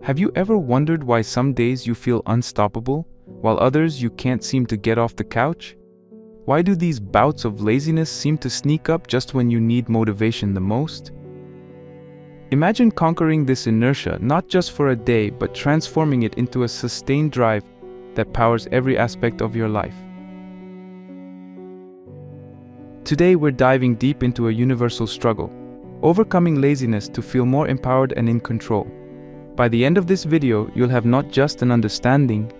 Have you ever wondered why some days you feel unstoppable, while others you can't seem to get off the couch? Why do these bouts of laziness seem to sneak up just when you need motivation the most? Imagine conquering this inertia not just for a day, but transforming it into a sustained drive that powers every aspect of your life. Today we're diving deep into a universal struggle, overcoming laziness to feel more empowered and in control. By the end of this video, you'll have not just an understanding,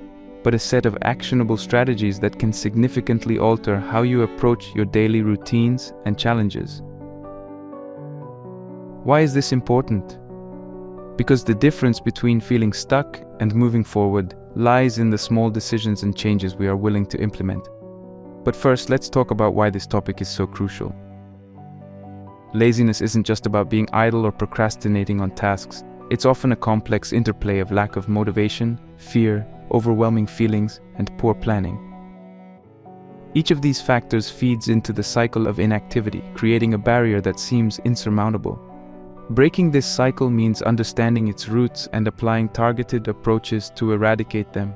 but a set of actionable strategies that can significantly alter how you approach your daily routines and challenges. Why is this important? Because the difference between feeling stuck and moving forward lies in the small decisions and changes we are willing to implement. But first, let's talk about why this topic is so crucial. Laziness isn't just about being idle or procrastinating on tasks. It's often a complex interplay of lack of motivation, fear, overwhelming feelings, and poor planning. Each of these factors feeds into the cycle of inactivity, creating a barrier that seems insurmountable. Breaking this cycle means understanding its roots and applying targeted approaches to eradicate them.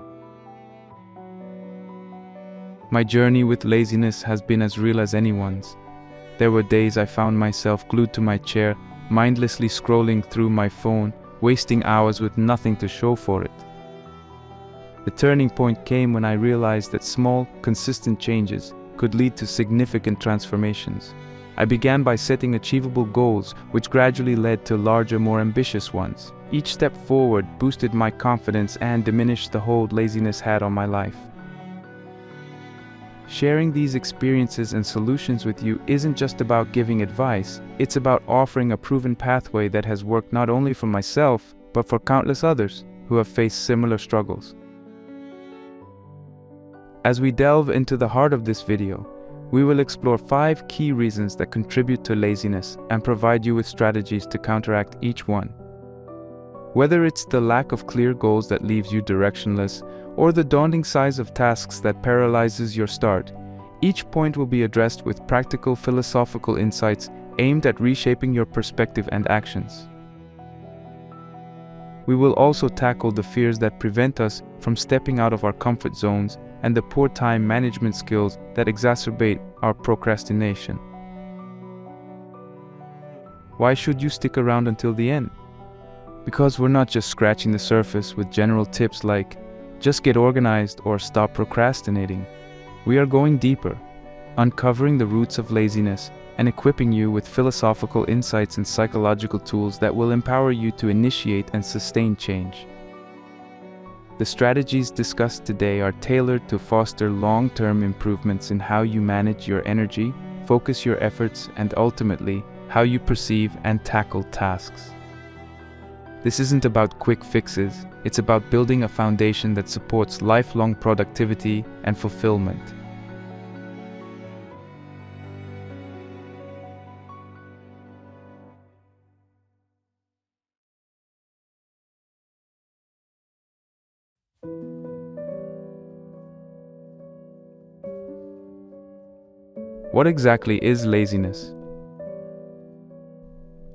My journey with laziness has been as real as anyone's. There were days I found myself glued to my chair, mindlessly scrolling through my phone, wasting hours with nothing to show for it. The turning point came when I realized that small, consistent changes could lead to significant transformations. I began by setting achievable goals, which gradually led to larger, more ambitious ones. Each step forward boosted my confidence and diminished the hold laziness had on my life. Sharing these experiences and solutions with you isn't just about giving advice, it's about offering a proven pathway that has worked not only for myself, but for countless others who have faced similar struggles. As we delve into the heart of this video, we will explore 5 key reasons that contribute to laziness and provide you with strategies to counteract each one. Whether it's the lack of clear goals that leaves you directionless, or the daunting size of tasks that paralyzes your start, each point will be addressed with practical philosophical insights aimed at reshaping your perspective and actions. We will also tackle the fears that prevent us from stepping out of our comfort zones and the poor time management skills that exacerbate our procrastination. Why should you stick around until the end? Because we're not just scratching the surface with general tips like just get organized or stop procrastinating. We are going deeper, uncovering the roots of laziness and equipping you with philosophical insights and psychological tools that will empower you to initiate and sustain change. The strategies discussed today are tailored to foster long-term improvements in how you manage your energy, focus your efforts, and ultimately, how you perceive and tackle tasks. This isn't about quick fixes, it's about building a foundation that supports lifelong productivity and fulfillment. What exactly is laziness?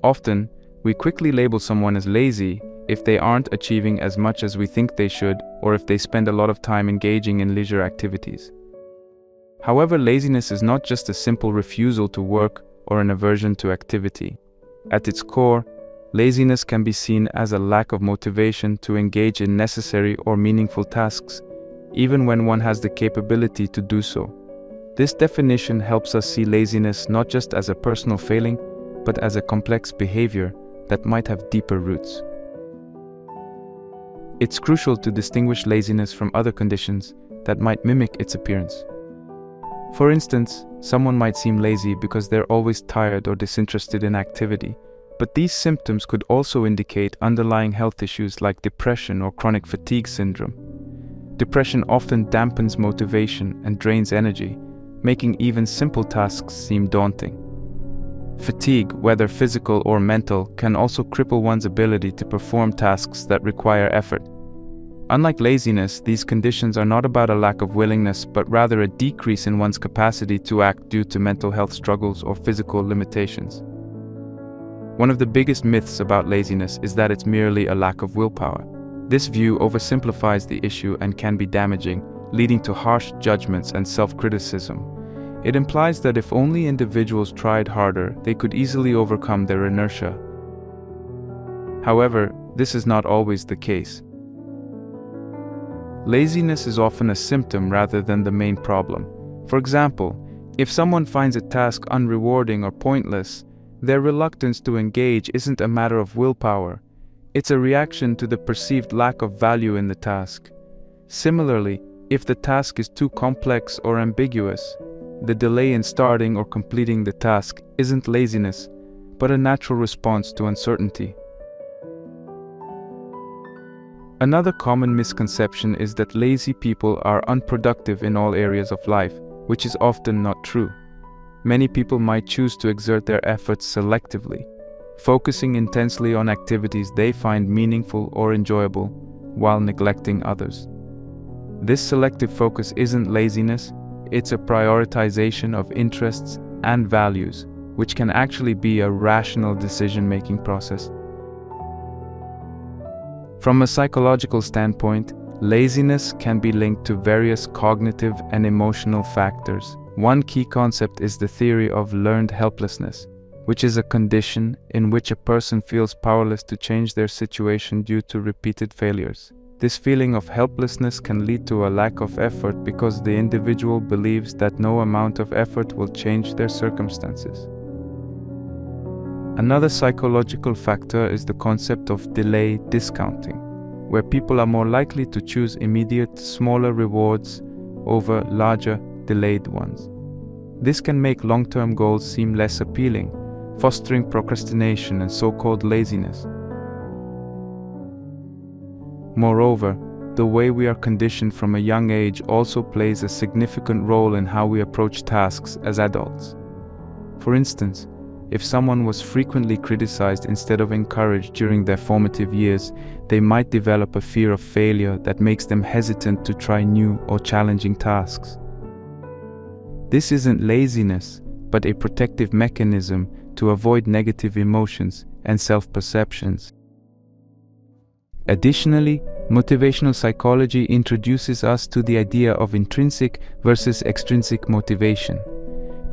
Often, we quickly label someone as lazy if they aren't achieving as much as we think they should, or if they spend a lot of time engaging in leisure activities. However, laziness is not just a simple refusal to work or an aversion to activity. At its core, laziness can be seen as a lack of motivation to engage in necessary or meaningful tasks, even when one has the capability to do so. This definition helps us see laziness not just as a personal failing, but as a complex behavior that might have deeper roots. It's crucial to distinguish laziness from other conditions that might mimic its appearance. For instance, someone might seem lazy because they're always tired or disinterested in activity, but these symptoms could also indicate underlying health issues like depression or chronic fatigue syndrome. Depression often dampens motivation and drains energy, making even simple tasks seem daunting. Fatigue, whether physical or mental, can also cripple one's ability to perform tasks that require effort. Unlike laziness, these conditions are not about a lack of willingness, but rather a decrease in one's capacity to act due to mental health struggles or physical limitations. One of the biggest myths about laziness is that it's merely a lack of willpower. This view oversimplifies the issue and can be damaging, leading to harsh judgments and self-criticism. It implies that if only individuals tried harder, they could easily overcome their inertia. However, this is not always the case. Laziness is often a symptom rather than the main problem. For example, if someone finds a task unrewarding or pointless, their reluctance to engage isn't a matter of willpower. It's a reaction to the perceived lack of value in the task. Similarly, if the task is too complex or ambiguous, the delay in starting or completing the task isn't laziness, but a natural response to uncertainty. Another common misconception is that lazy people are unproductive in all areas of life, which is often not true. Many people might choose to exert their efforts selectively, focusing intensely on activities they find meaningful or enjoyable, while neglecting others. This selective focus isn't laziness, it's a prioritization of interests and values, which can actually be a rational decision-making process. From a psychological standpoint, laziness can be linked to various cognitive and emotional factors. One key concept is the theory of learned helplessness, which is a condition in which a person feels powerless to change their situation due to repeated failures. This feeling of helplessness can lead to a lack of effort because the individual believes that no amount of effort will change their circumstances. Another psychological factor is the concept of delay discounting, where people are more likely to choose immediate, smaller rewards over larger, delayed ones. This can make long-term goals seem less appealing, fostering procrastination and so-called laziness. Moreover, the way we are conditioned from a young age also plays a significant role in how we approach tasks as adults. For instance, if someone was frequently criticized instead of encouraged during their formative years, they might develop a fear of failure that makes them hesitant to try new or challenging tasks. This isn't laziness, but a protective mechanism to avoid negative emotions and self-perceptions. Additionally, motivational psychology introduces us to the idea of intrinsic versus extrinsic motivation.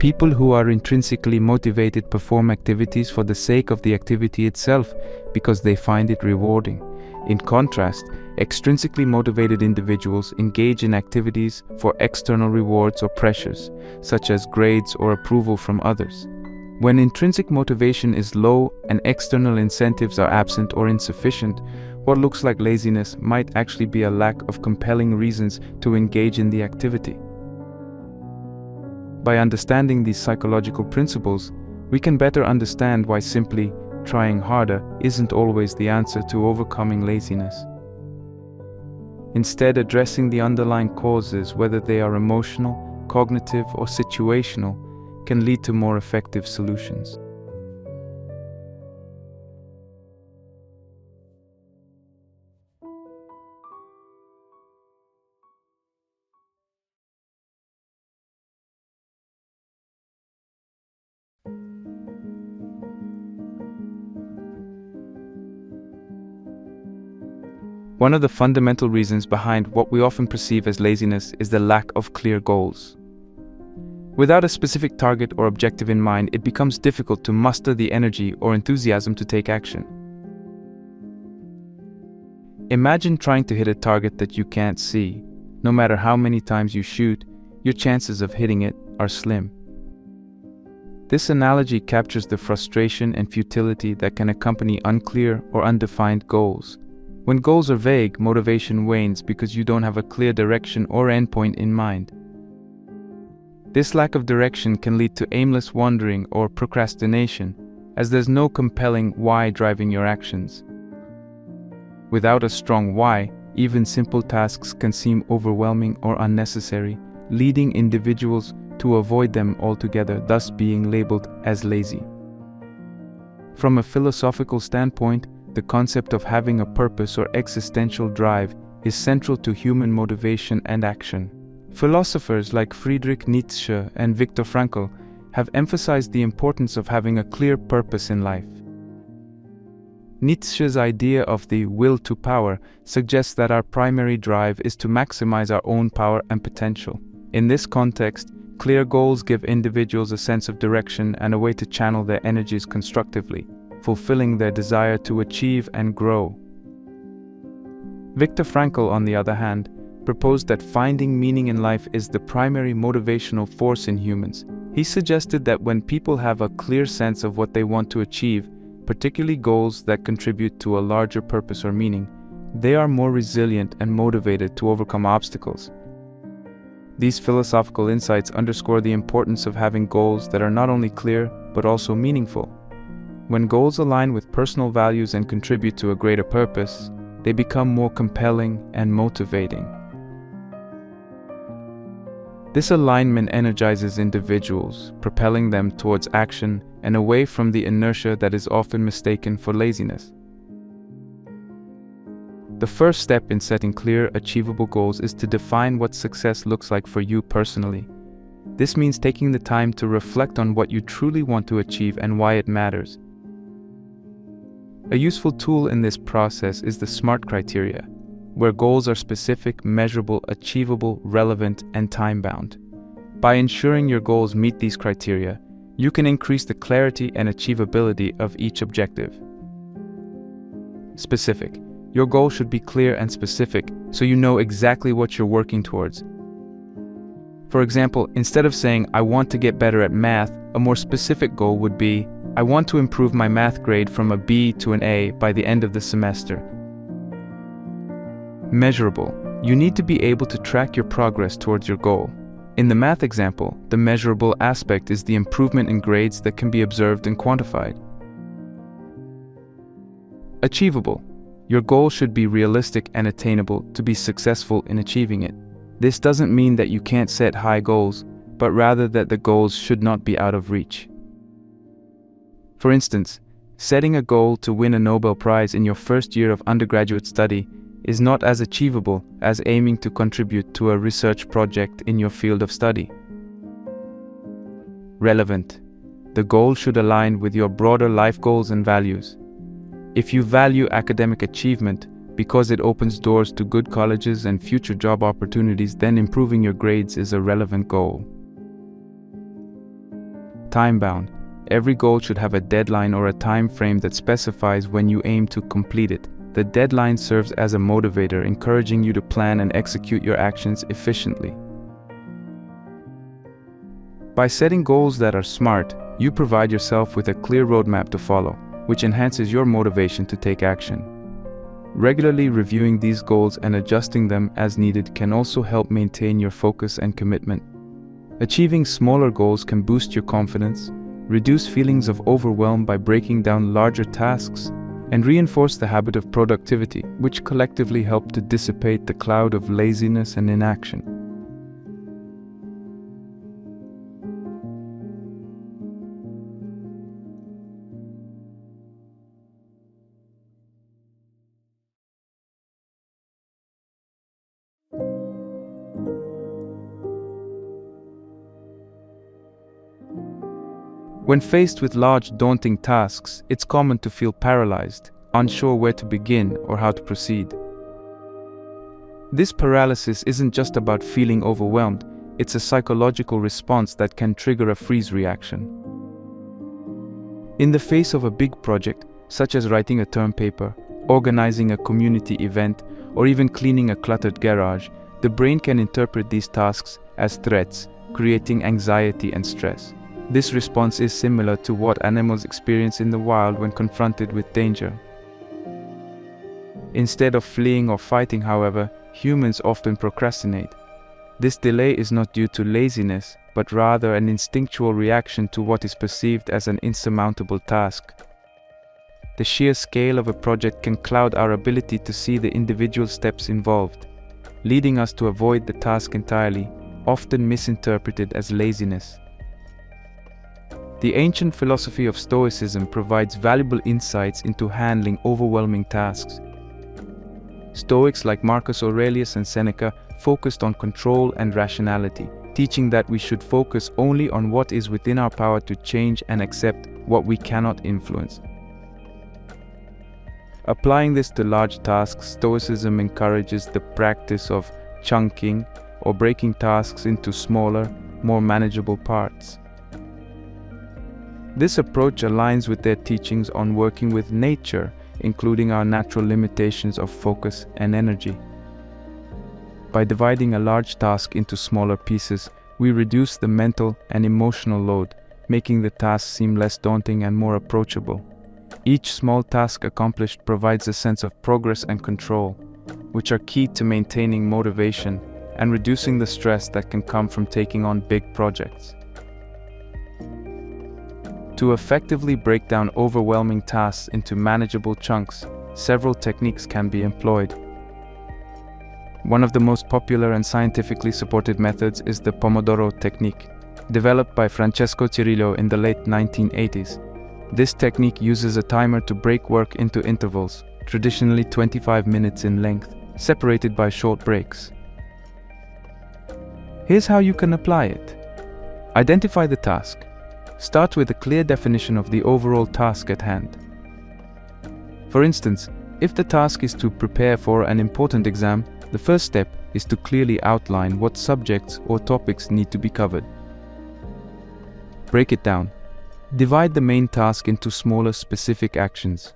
People who are intrinsically motivated perform activities for the sake of the activity itself because they find it rewarding. In contrast, extrinsically motivated individuals engage in activities for external rewards or pressures, such as grades or approval from others. When intrinsic motivation is low and external incentives are absent or insufficient, what looks like laziness might actually be a lack of compelling reasons to engage in the activity. By understanding these psychological principles, we can better understand why simply trying harder isn't always the answer to overcoming laziness. Instead, addressing the underlying causes, whether they are emotional, cognitive, or situational, can lead to more effective solutions. One of the fundamental reasons behind what we often perceive as laziness is the lack of clear goals. Without a specific target or objective in mind, it becomes difficult to muster the energy or enthusiasm to take action. Imagine trying to hit a target that you can't see. No matter how many times you shoot, your chances of hitting it are slim. This analogy captures the frustration and futility that can accompany unclear or undefined goals. When goals are vague, motivation wanes because you don't have a clear direction or endpoint in mind. This lack of direction can lead to aimless wandering or procrastination, as there's no compelling why driving your actions. Without a strong why, even simple tasks can seem overwhelming or unnecessary, leading individuals to avoid them altogether, thus being labeled as lazy. From a philosophical standpoint, the concept of having a purpose or existential drive is central to human motivation and action. Philosophers like Friedrich Nietzsche and Viktor Frankl have emphasized the importance of having a clear purpose in life. Nietzsche's idea of the will to power suggests that our primary drive is to maximize our own power and potential. In this context, clear goals give individuals a sense of direction and a way to channel their energies constructively, fulfilling their desire to achieve and grow. Viktor Frankl, on the other hand, proposed that finding meaning in life is the primary motivational force in humans. He suggested that when people have a clear sense of what they want to achieve, particularly goals that contribute to a larger purpose or meaning, they are more resilient and motivated to overcome obstacles. These philosophical insights underscore the importance of having goals that are not only clear, but also meaningful. When goals align with personal values and contribute to a greater purpose, they become more compelling and motivating. This alignment energizes individuals, propelling them towards action and away from the inertia that is often mistaken for laziness. The first step in setting clear, achievable goals is to define what success looks like for you personally. This means taking the time to reflect on what you truly want to achieve and why it matters. A useful tool in this process is the SMART criteria, where goals are specific, measurable, achievable, relevant, and time-bound. By ensuring your goals meet these criteria, you can increase the clarity and achievability of each objective. Specific. Your goal should be clear and specific, so you know exactly what you're working towards. For example, instead of saying, "I want to get better at math," a more specific goal would be, "I want to improve my math grade from a B to an A by the end of the semester." Measurable. You need to be able to track your progress towards your goal. In the math example, the measurable aspect is the improvement in grades that can be observed and quantified. Achievable. Your goal should be realistic and attainable to be successful in achieving it. This doesn't mean that you can't set high goals, but rather that the goals should not be out of reach. For instance, setting a goal to win a Nobel Prize in your first year of undergraduate study is not as achievable as aiming to contribute to a research project in your field of study. Relevant. The goal should align with your broader life goals and values. If you value academic achievement because it opens doors to good colleges and future job opportunities, then improving your grades is a relevant goal. Time-bound. Every goal should have a deadline or a time frame that specifies when you aim to complete it. The deadline serves as a motivator, encouraging you to plan and execute your actions efficiently. By setting goals that are SMART, you provide yourself with a clear roadmap to follow, which enhances your motivation to take action. Regularly reviewing these goals and adjusting them as needed can also help maintain your focus and commitment. Achieving smaller goals can boost your confidence, reduce feelings of overwhelm by breaking down larger tasks, and reinforce the habit of productivity, which collectively help to dissipate the cloud of laziness and inaction. When faced with large, daunting tasks, it's common to feel paralyzed, unsure where to begin or how to proceed. This paralysis isn't just about feeling overwhelmed, it's a psychological response that can trigger a freeze reaction. In the face of a big project, such as writing a term paper, organizing a community event, or even cleaning a cluttered garage, the brain can interpret these tasks as threats, creating anxiety and stress. This response is similar to what animals experience in the wild when confronted with danger. Instead of fleeing or fighting, however, humans often procrastinate. This delay is not due to laziness, but rather an instinctual reaction to what is perceived as an insurmountable task. The sheer scale of a project can cloud our ability to see the individual steps involved, leading us to avoid the task entirely, often misinterpreted as laziness. The ancient philosophy of Stoicism provides valuable insights into handling overwhelming tasks. Stoics like Marcus Aurelius and Seneca focused on control and rationality, teaching that we should focus only on what is within our power to change and accept what we cannot influence. Applying this to large tasks, Stoicism encourages the practice of chunking or breaking tasks into smaller, more manageable parts. This approach aligns with their teachings on working with nature, including our natural limitations of focus and energy. By dividing a large task into smaller pieces, we reduce the mental and emotional load, making the task seem less daunting and more approachable. Each small task accomplished provides a sense of progress and control, which are key to maintaining motivation and reducing the stress that can come from taking on big projects. To effectively break down overwhelming tasks into manageable chunks, several techniques can be employed. One of the most popular and scientifically supported methods is the Pomodoro technique, developed by Francesco Cirillo in the late 1980s. This technique uses a timer to break work into intervals, traditionally 25 minutes in length, separated by short breaks. Here's how you can apply it. Identify the task. Start with a clear definition of the overall task at hand. For instance, if the task is to prepare for an important exam, the first step is to clearly outline what subjects or topics need to be covered. Break it down. Divide the main task into smaller specific actions.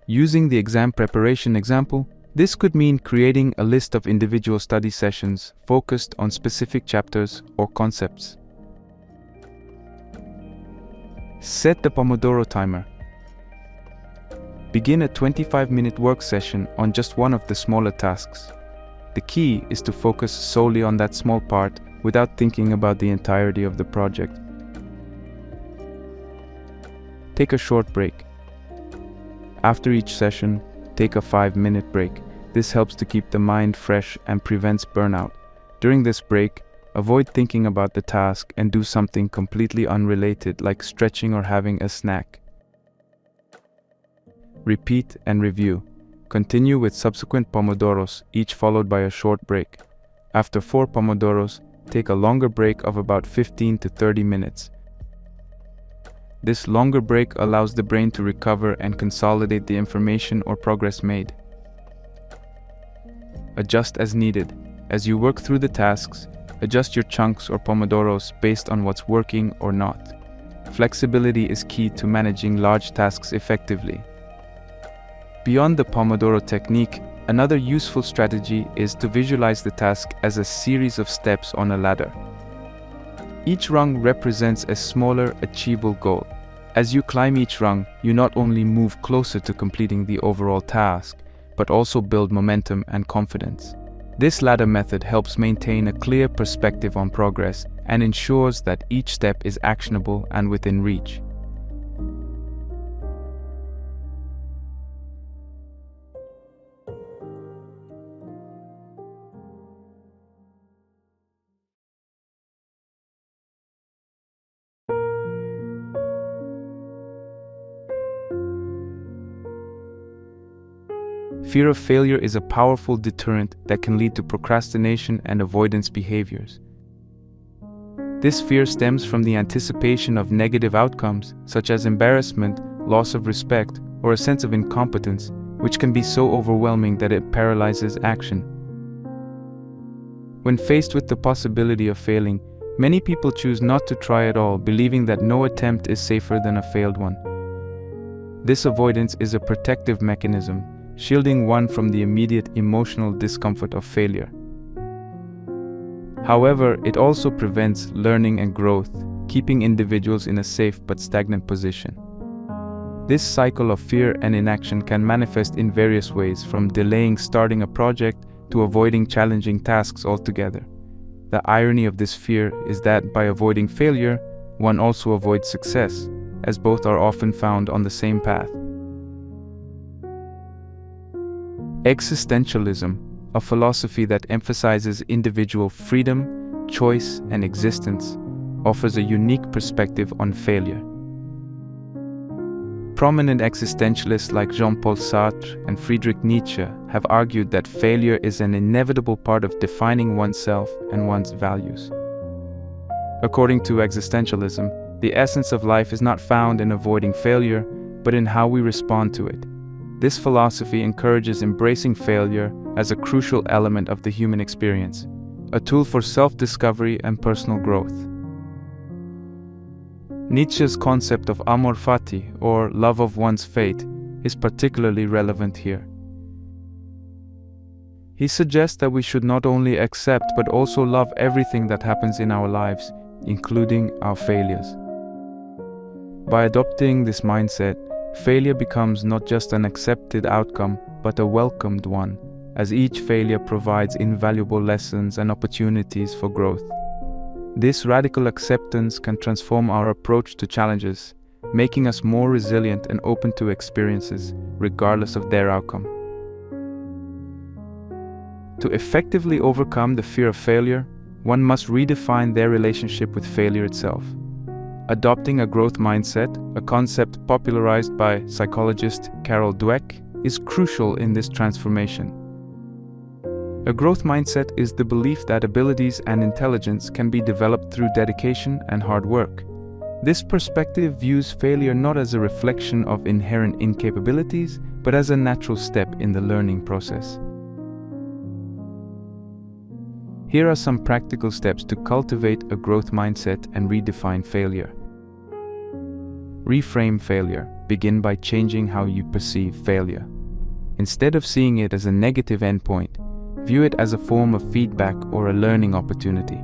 Using the exam preparation example, this could mean creating a list of individual study sessions focused on specific chapters or concepts. Set the Pomodoro timer. Begin a 25-minute work session on just one of the smaller tasks. The key is to focus solely on that small part without thinking about the entirety of the project. Take a short break. After each session, take a 5-minute break. This helps to keep the mind fresh and prevents burnout. During this break, avoid thinking about the task and do something completely unrelated like stretching or having a snack. Repeat and review. Continue with subsequent Pomodoros, each followed by a short break. After 4 Pomodoros, take a longer break of about 15 to 30 minutes. This longer break allows the brain to recover and consolidate the information or progress made. Adjust as needed. As you work through the tasks, adjust your chunks or Pomodoros based on what's working or not. Flexibility is key to managing large tasks effectively. Beyond the Pomodoro technique, another useful strategy is to visualize the task as a series of steps on a ladder. Each rung represents a smaller, achievable goal. As you climb each rung, you not only move closer to completing the overall task, but also build momentum and confidence. This ladder method helps maintain a clear perspective on progress and ensures that each step is actionable and within reach. Fear of failure is a powerful deterrent that can lead to procrastination and avoidance behaviors. This fear stems from the anticipation of negative outcomes, such as embarrassment, loss of respect, or a sense of incompetence, which can be so overwhelming that it paralyzes action. When faced with the possibility of failing, many people choose not to try at all, believing that no attempt is safer than a failed one. This avoidance is a protective mechanism, shielding one from the immediate emotional discomfort of failure. However, it also prevents learning and growth, keeping individuals in a safe but stagnant position. This cycle of fear and inaction can manifest in various ways, from delaying starting a project to avoiding challenging tasks altogether. The irony of this fear is that by avoiding failure, one also avoids success, as both are often found on the same path. Existentialism, a philosophy that emphasizes individual freedom, choice, and existence, offers a unique perspective on failure. Prominent existentialists like Jean-Paul Sartre and Friedrich Nietzsche have argued that failure is an inevitable part of defining oneself and one's values. According to existentialism, the essence of life is not found in avoiding failure, but in how we respond to it. This philosophy encourages embracing failure as a crucial element of the human experience, a tool for self-discovery and personal growth. Nietzsche's concept of amor fati, or love of one's fate, is particularly relevant here. He suggests that we should not only accept but also love everything that happens in our lives, including our failures. By adopting this mindset, failure becomes not just an accepted outcome, but a welcomed one, as each failure provides invaluable lessons and opportunities for growth. This radical acceptance can transform our approach to challenges, making us more resilient and open to experiences, regardless of their outcome. To effectively overcome the fear of failure, one must redefine their relationship with failure itself. Adopting a growth mindset, a concept popularized by psychologist Carol Dweck, is crucial in this transformation. A growth mindset is the belief that abilities and intelligence can be developed through dedication and hard work. This perspective views failure not as a reflection of inherent incapabilities, but as a natural step in the learning process. Here are some practical steps to cultivate a growth mindset and redefine failure. Reframe failure. Begin by changing how you perceive failure. Instead of seeing it as a negative endpoint, view it as a form of feedback or a learning opportunity.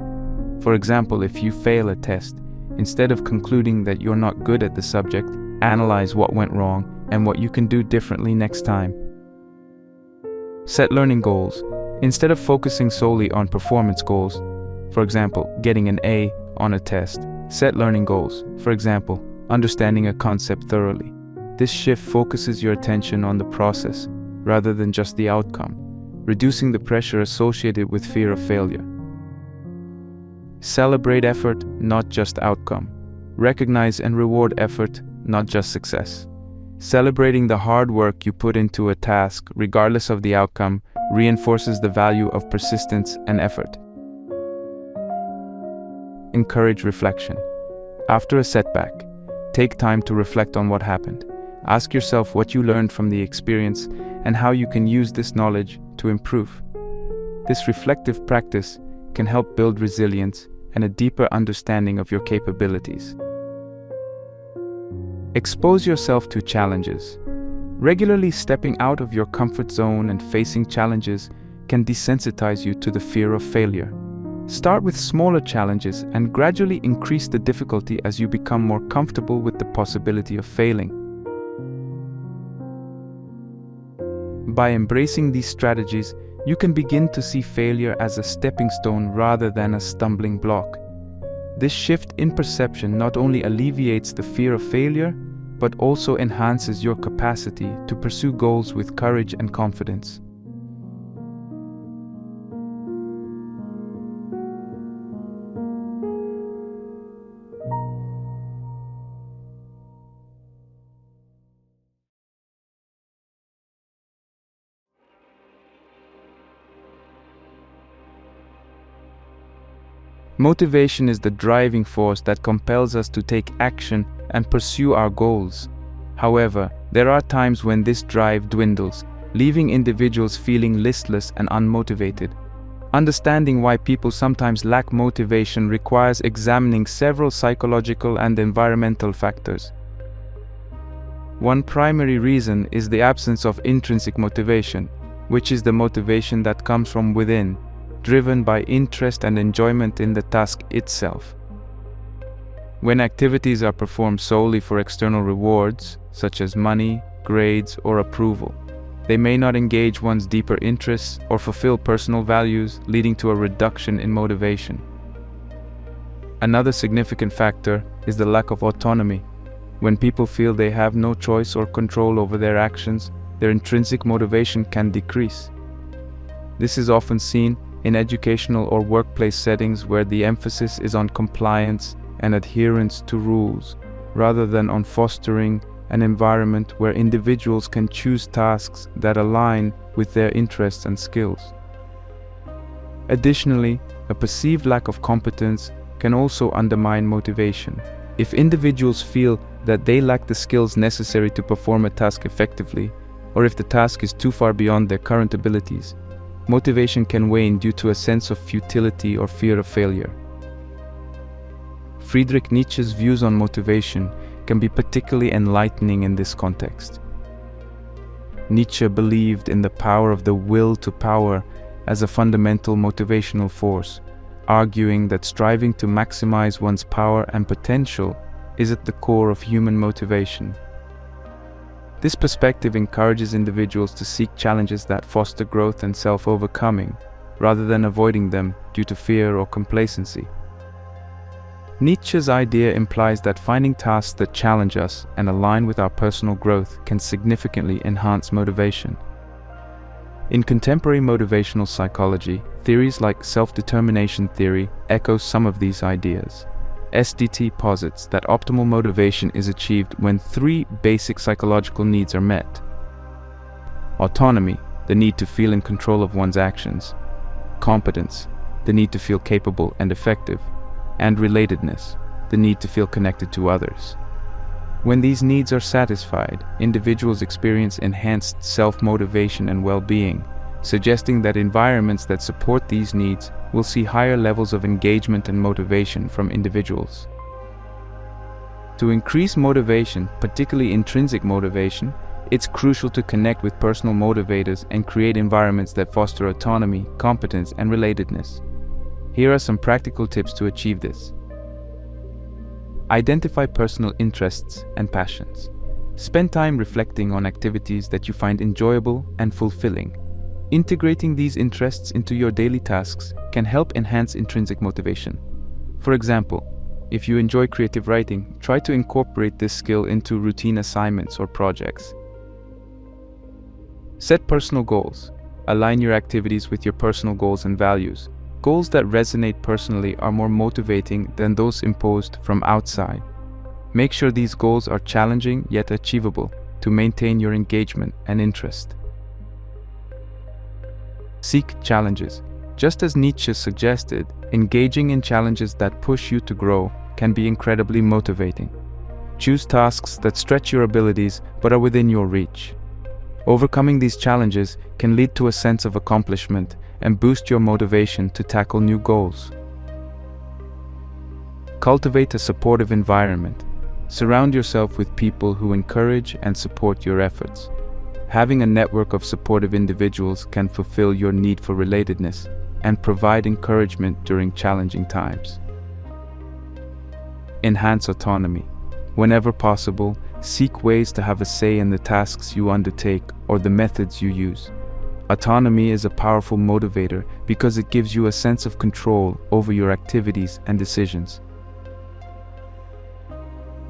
For example, if you fail a test, instead of concluding that you're not good at the subject, analyze what went wrong and what you can do differently next time. Set learning goals. Instead of focusing solely on performance goals, for example, getting an A on a test, set learning goals. For example, understanding a concept thoroughly. This shift focuses your attention on the process rather than just the outcome, reducing the pressure associated with fear of failure. Celebrate effort, not just outcome. Recognize and reward effort, not just success. Celebrating the hard work you put into a task, regardless of the outcome, reinforces the value of persistence and effort. Encourage reflection. After a setback, take time to reflect on what happened. Ask yourself what you learned from the experience and how you can use this knowledge to improve. This reflective practice can help build resilience and a deeper understanding of your capabilities. Expose yourself to challenges. Regularly stepping out of your comfort zone and facing challenges can desensitize you to the fear of failure. Start with smaller challenges and gradually increase the difficulty as you become more comfortable with the possibility of failing. By embracing these strategies, you can begin to see failure as a stepping stone rather than a stumbling block. This shift in perception not only alleviates the fear of failure, but also enhances your capacity to pursue goals with courage and confidence. Motivation is the driving force that compels us to take action and pursue our goals. However, there are times when this drive dwindles, leaving individuals feeling listless and unmotivated. Understanding why people sometimes lack motivation requires examining several psychological and environmental factors. One primary reason is the absence of intrinsic motivation, which is the motivation that comes from within, driven by interest and enjoyment in the task itself. When activities are performed solely for external rewards, such as money, grades, or approval, they may not engage one's deeper interests or fulfill personal values, leading to a reduction in motivation. Another significant factor is the lack of autonomy. When people feel they have no choice or control over their actions, their intrinsic motivation can decrease. This is often seen in educational or workplace settings where the emphasis is on compliance and adherence to rules, rather than on fostering an environment where individuals can choose tasks that align with their interests and skills. Additionally, a perceived lack of competence can also undermine motivation. If individuals feel that they lack the skills necessary to perform a task effectively, or if the task is too far beyond their current abilities, motivation can wane due to a sense of futility or fear of failure. Friedrich Nietzsche's views on motivation can be particularly enlightening in this context. Nietzsche believed in the power of the will to power as a fundamental motivational force, arguing that striving to maximize one's power and potential is at the core of human motivation. This perspective encourages individuals to seek challenges that foster growth and self-overcoming, rather than avoiding them due to fear or complacency. Nietzsche's idea implies that finding tasks that challenge us and align with our personal growth can significantly enhance motivation. In contemporary motivational psychology, theories like self-determination theory echo some of these ideas. SDT posits that optimal motivation is achieved when three basic psychological needs are met: autonomy, the need to feel in control of one's actions; competence, the need to feel capable and effective; and relatedness, the need to feel connected to others. When these needs are satisfied, individuals experience enhanced self-motivation and well-being, suggesting that environments that support these needs will see higher levels of engagement and motivation from individuals. To increase motivation, particularly intrinsic motivation, it's crucial to connect with personal motivators and create environments that foster autonomy, competence, and relatedness. Here are some practical tips to achieve this. Identify personal interests and passions. Spend time reflecting on activities that you find enjoyable and fulfilling. Integrating these interests into your daily tasks can help enhance intrinsic motivation. For example, if you enjoy creative writing, try to incorporate this skill into routine assignments or projects. Set personal goals. Align your activities with your personal goals and values. Goals that resonate personally are more motivating than those imposed from outside. Make sure these goals are challenging yet achievable to maintain your engagement and interest. Seek challenges. Just as Nietzsche suggested, engaging in challenges that push you to grow can be incredibly motivating. Choose tasks that stretch your abilities but are within your reach. Overcoming these challenges can lead to a sense of accomplishment and boost your motivation to tackle new goals. Cultivate a supportive environment. Surround yourself with people who encourage and support your efforts. Having a network of supportive individuals can fulfill your need for relatedness and provide encouragement during challenging times. Enhance autonomy. Whenever possible, seek ways to have a say in the tasks you undertake or the methods you use. Autonomy is a powerful motivator because it gives you a sense of control over your activities and decisions.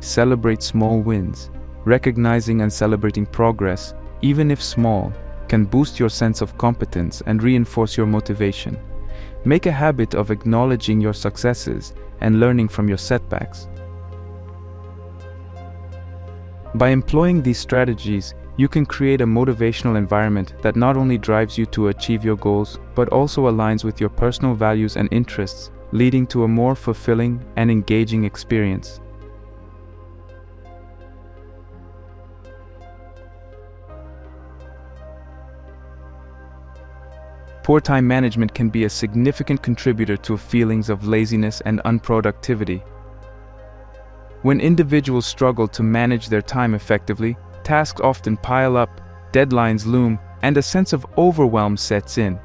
Celebrate small wins. Recognizing and celebrating progress, even if small, can boost your sense of competence and reinforce your motivation. Make a habit of acknowledging your successes and learning from your setbacks. By employing these strategies, you can create a motivational environment that not only drives you to achieve your goals, but also aligns with your personal values and interests, leading to a more fulfilling and engaging experience. Poor time management can be a significant contributor to feelings of laziness and unproductivity. When individuals struggle to manage their time effectively, tasks often pile up, deadlines loom, and a sense of overwhelm sets in.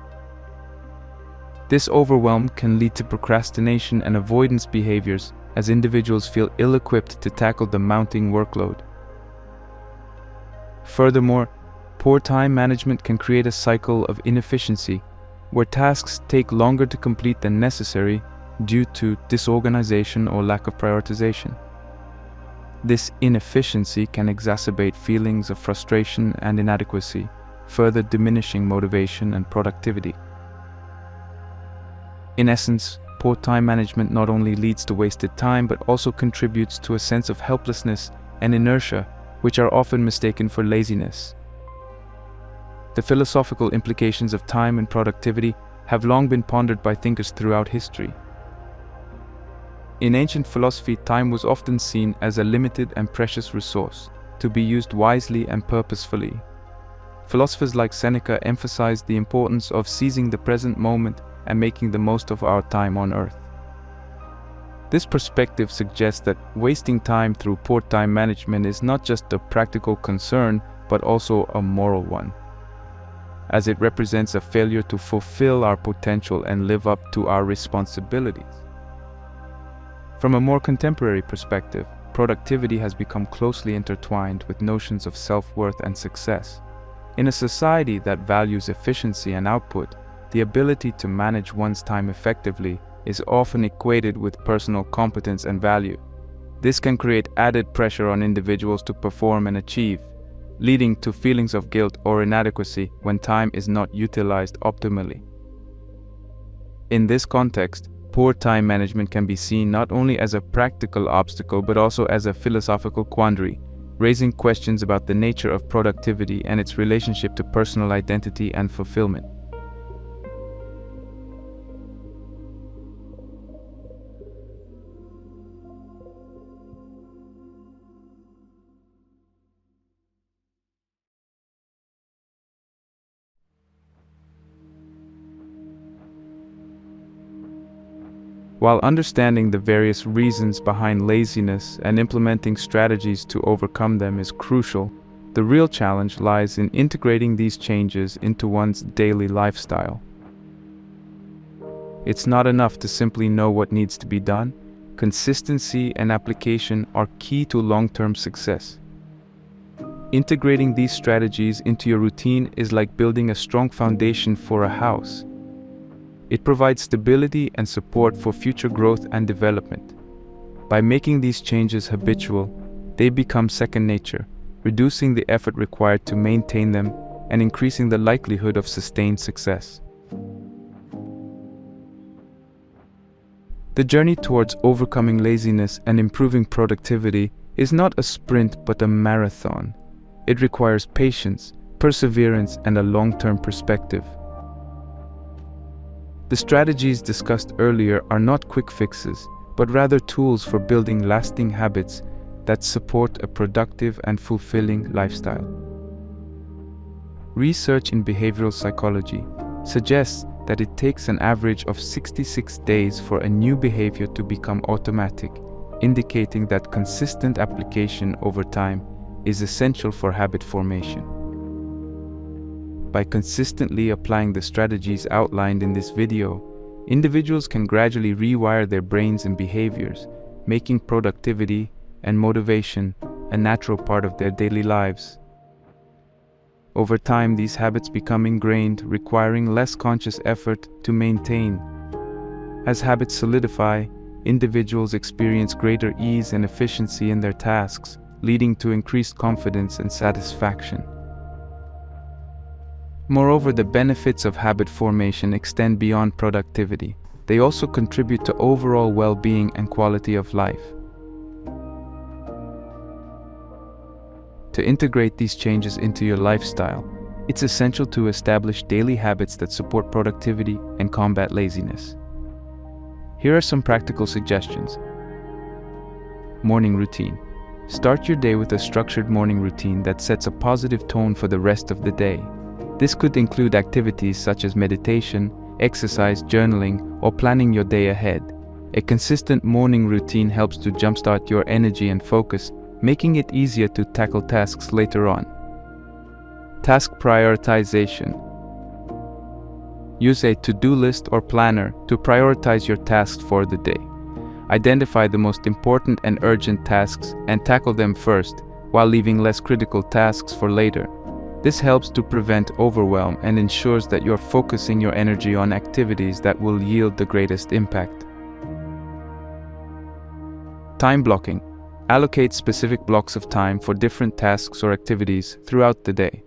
This overwhelm can lead to procrastination and avoidance behaviors as individuals feel ill-equipped to tackle the mounting workload. Furthermore, poor time management can create a cycle of inefficiency, where tasks take longer to complete than necessary due to disorganization or lack of prioritization. This inefficiency can exacerbate feelings of frustration and inadequacy, further diminishing motivation and productivity. In essence, poor time management not only leads to wasted time but also contributes to a sense of helplessness and inertia, which are often mistaken for laziness. The philosophical implications of time and productivity have long been pondered by thinkers throughout history. In ancient philosophy, time was often seen as a limited and precious resource, to be used wisely and purposefully. Philosophers like Seneca emphasized the importance of seizing the present moment and making the most of our time on Earth. This perspective suggests that wasting time through poor time management is not just a practical concern, but also a moral one, as it represents a failure to fulfill our potential and live up to our responsibilities. From a more contemporary perspective, productivity has become closely intertwined with notions of self-worth and success. In a society that values efficiency and output, the ability to manage one's time effectively is often equated with personal competence and value. This can create added pressure on individuals to perform and achieve, leading to feelings of guilt or inadequacy when time is not utilized optimally. In this context, poor time management can be seen not only as a practical obstacle but also as a philosophical quandary, raising questions about the nature of productivity and its relationship to personal identity and fulfillment. While understanding the various reasons behind laziness and implementing strategies to overcome them is crucial, the real challenge lies in integrating these changes into one's daily lifestyle. It's not enough to simply know what needs to be done. Consistency and application are key to long-term success. Integrating these strategies into your routine is like building a strong foundation for a house. It provides stability and support for future growth and development. By making these changes habitual, they become second nature, reducing the effort required to maintain them and increasing the likelihood of sustained success. The journey towards overcoming laziness and improving productivity is not a sprint but a marathon. It requires patience, perseverance, and a long-term perspective. The strategies discussed earlier are not quick fixes, but rather tools for building lasting habits that support a productive and fulfilling lifestyle. Research in behavioral psychology suggests that it takes an average of 66 days for a new behavior to become automatic, indicating that consistent application over time is essential for habit formation. By consistently applying the strategies outlined in this video, individuals can gradually rewire their brains and behaviors, making productivity and motivation a natural part of their daily lives. Over time, these habits become ingrained, requiring less conscious effort to maintain. As habits solidify, individuals experience greater ease and efficiency in their tasks, leading to increased confidence and satisfaction. Moreover, the benefits of habit formation extend beyond productivity. They also contribute to overall well-being and quality of life. To integrate these changes into your lifestyle, it's essential to establish daily habits that support productivity and combat laziness. Here are some practical suggestions. Morning routine. Start your day with a structured morning routine that sets a positive tone for the rest of the day. This could include activities such as meditation, exercise, journaling, or planning your day ahead. A consistent morning routine helps to jumpstart your energy and focus, making it easier to tackle tasks later on. Task prioritization. Use a to-do list or planner to prioritize your tasks for the day. Identify the most important and urgent tasks and tackle them first, while leaving less critical tasks for later. This helps to prevent overwhelm and ensures that you're focusing your energy on activities that will yield the greatest impact. Time blocking. Allocate specific blocks of time for different tasks or activities throughout the day.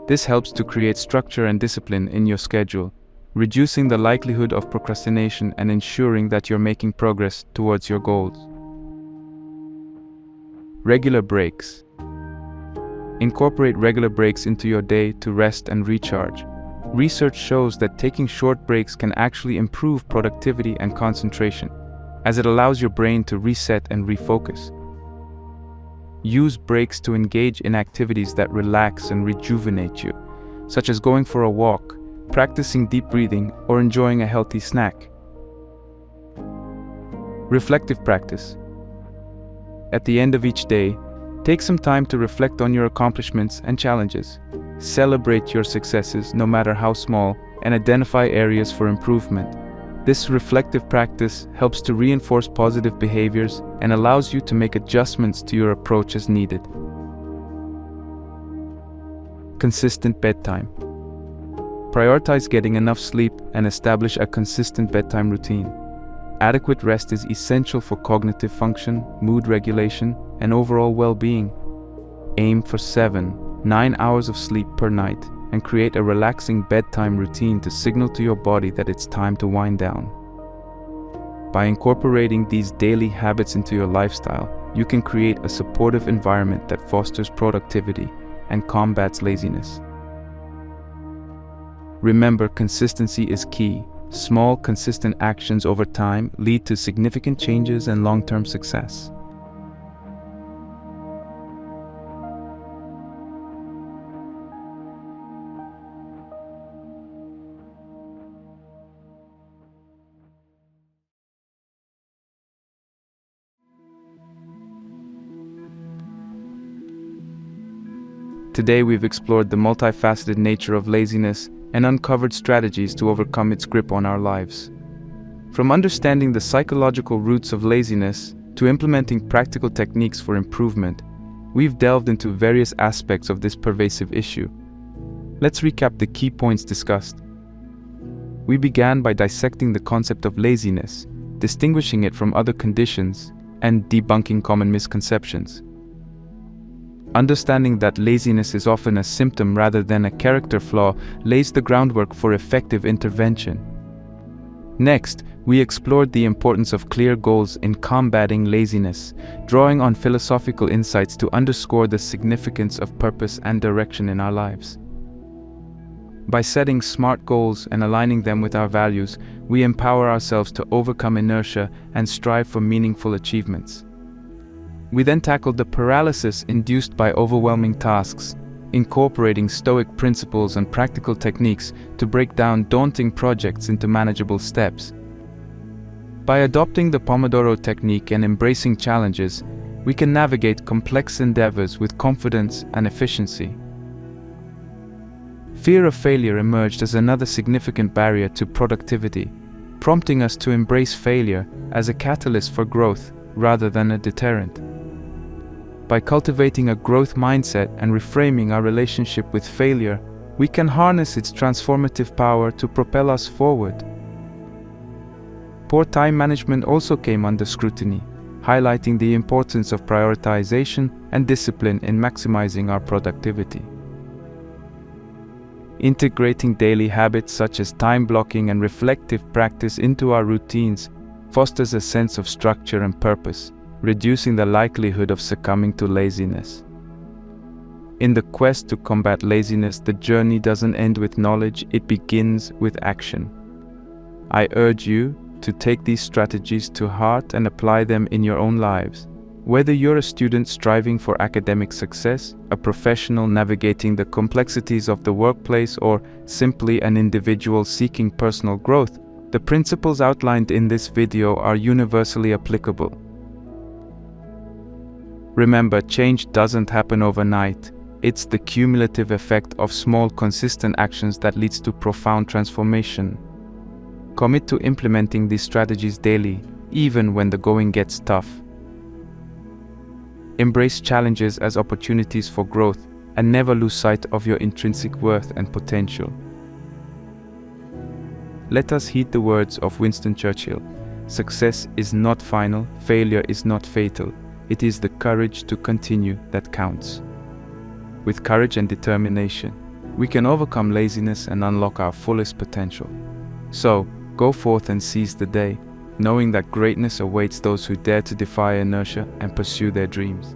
This helps to create structure and discipline in your schedule, reducing the likelihood of procrastination and ensuring that you're making progress towards your goals. Regular breaks. Incorporate regular breaks into your day to rest and recharge. Research shows that taking short breaks can actually improve productivity and concentration, as it allows your brain to reset and refocus. Use breaks to engage in activities that relax and rejuvenate you, such as going for a walk, practicing deep breathing, or enjoying a healthy snack. Reflective practice. At the end of each day, take some time to reflect on your accomplishments and challenges. Celebrate your successes, no matter how small, and identify areas for improvement. This reflective practice helps to reinforce positive behaviors and allows you to make adjustments to your approach as needed. Consistent bedtime. Prioritize getting enough sleep and establish a consistent bedtime routine. Adequate rest is essential for cognitive function, mood regulation, and overall well-being. Aim for 7-9 hours of sleep per night and create a relaxing bedtime routine to signal to your body that it's time to wind down. By incorporating these daily habits into your lifestyle, you can create a supportive environment that fosters productivity and combats laziness. Remember, consistency is key. Small, consistent actions over time lead to significant changes and long-term success. Today we've explored the multifaceted nature of laziness and uncovered strategies to overcome its grip on our lives. From understanding the psychological roots of laziness to implementing practical techniques for improvement, we've delved into various aspects of this pervasive issue. Let's recap the key points discussed. We began by dissecting the concept of laziness, distinguishing it from other conditions, and debunking common misconceptions. Understanding that laziness is often a symptom rather than a character flaw lays the groundwork for effective intervention. Next, we explored the importance of clear goals in combating laziness, drawing on philosophical insights to underscore the significance of purpose and direction in our lives. By setting smart goals and aligning them with our values, we empower ourselves to overcome inertia and strive for meaningful achievements. We then tackled the paralysis induced by overwhelming tasks, incorporating Stoic principles and practical techniques to break down daunting projects into manageable steps. By adopting the Pomodoro technique and embracing challenges, we can navigate complex endeavors with confidence and efficiency. Fear of failure emerged as another significant barrier to productivity, prompting us to embrace failure as a catalyst for growth rather than a deterrent. By cultivating a growth mindset and reframing our relationship with failure, we can harness its transformative power to propel us forward. Poor time management also came under scrutiny, highlighting the importance of prioritization and discipline in maximizing our productivity. Integrating daily habits such as time blocking and reflective practice into our routines fosters a sense of structure and purpose, reducing the likelihood of succumbing to laziness. In the quest to combat laziness, the journey doesn't end with knowledge, it begins with action. I urge you to take these strategies to heart and apply them in your own lives. Whether you're a student striving for academic success, a professional navigating the complexities of the workplace, or simply an individual seeking personal growth, the principles outlined in this video are universally applicable. Remember, change doesn't happen overnight. It's the cumulative effect of small, consistent actions that leads to profound transformation. Commit to implementing these strategies daily, even when the going gets tough. Embrace challenges as opportunities for growth and never lose sight of your intrinsic worth and potential. Let us heed the words of Winston Churchill. Success is not final, failure is not fatal. It is the courage to continue that counts. With courage and determination, we can overcome laziness and unlock our fullest potential. So, go forth and seize the day, knowing that greatness awaits those who dare to defy inertia and pursue their dreams.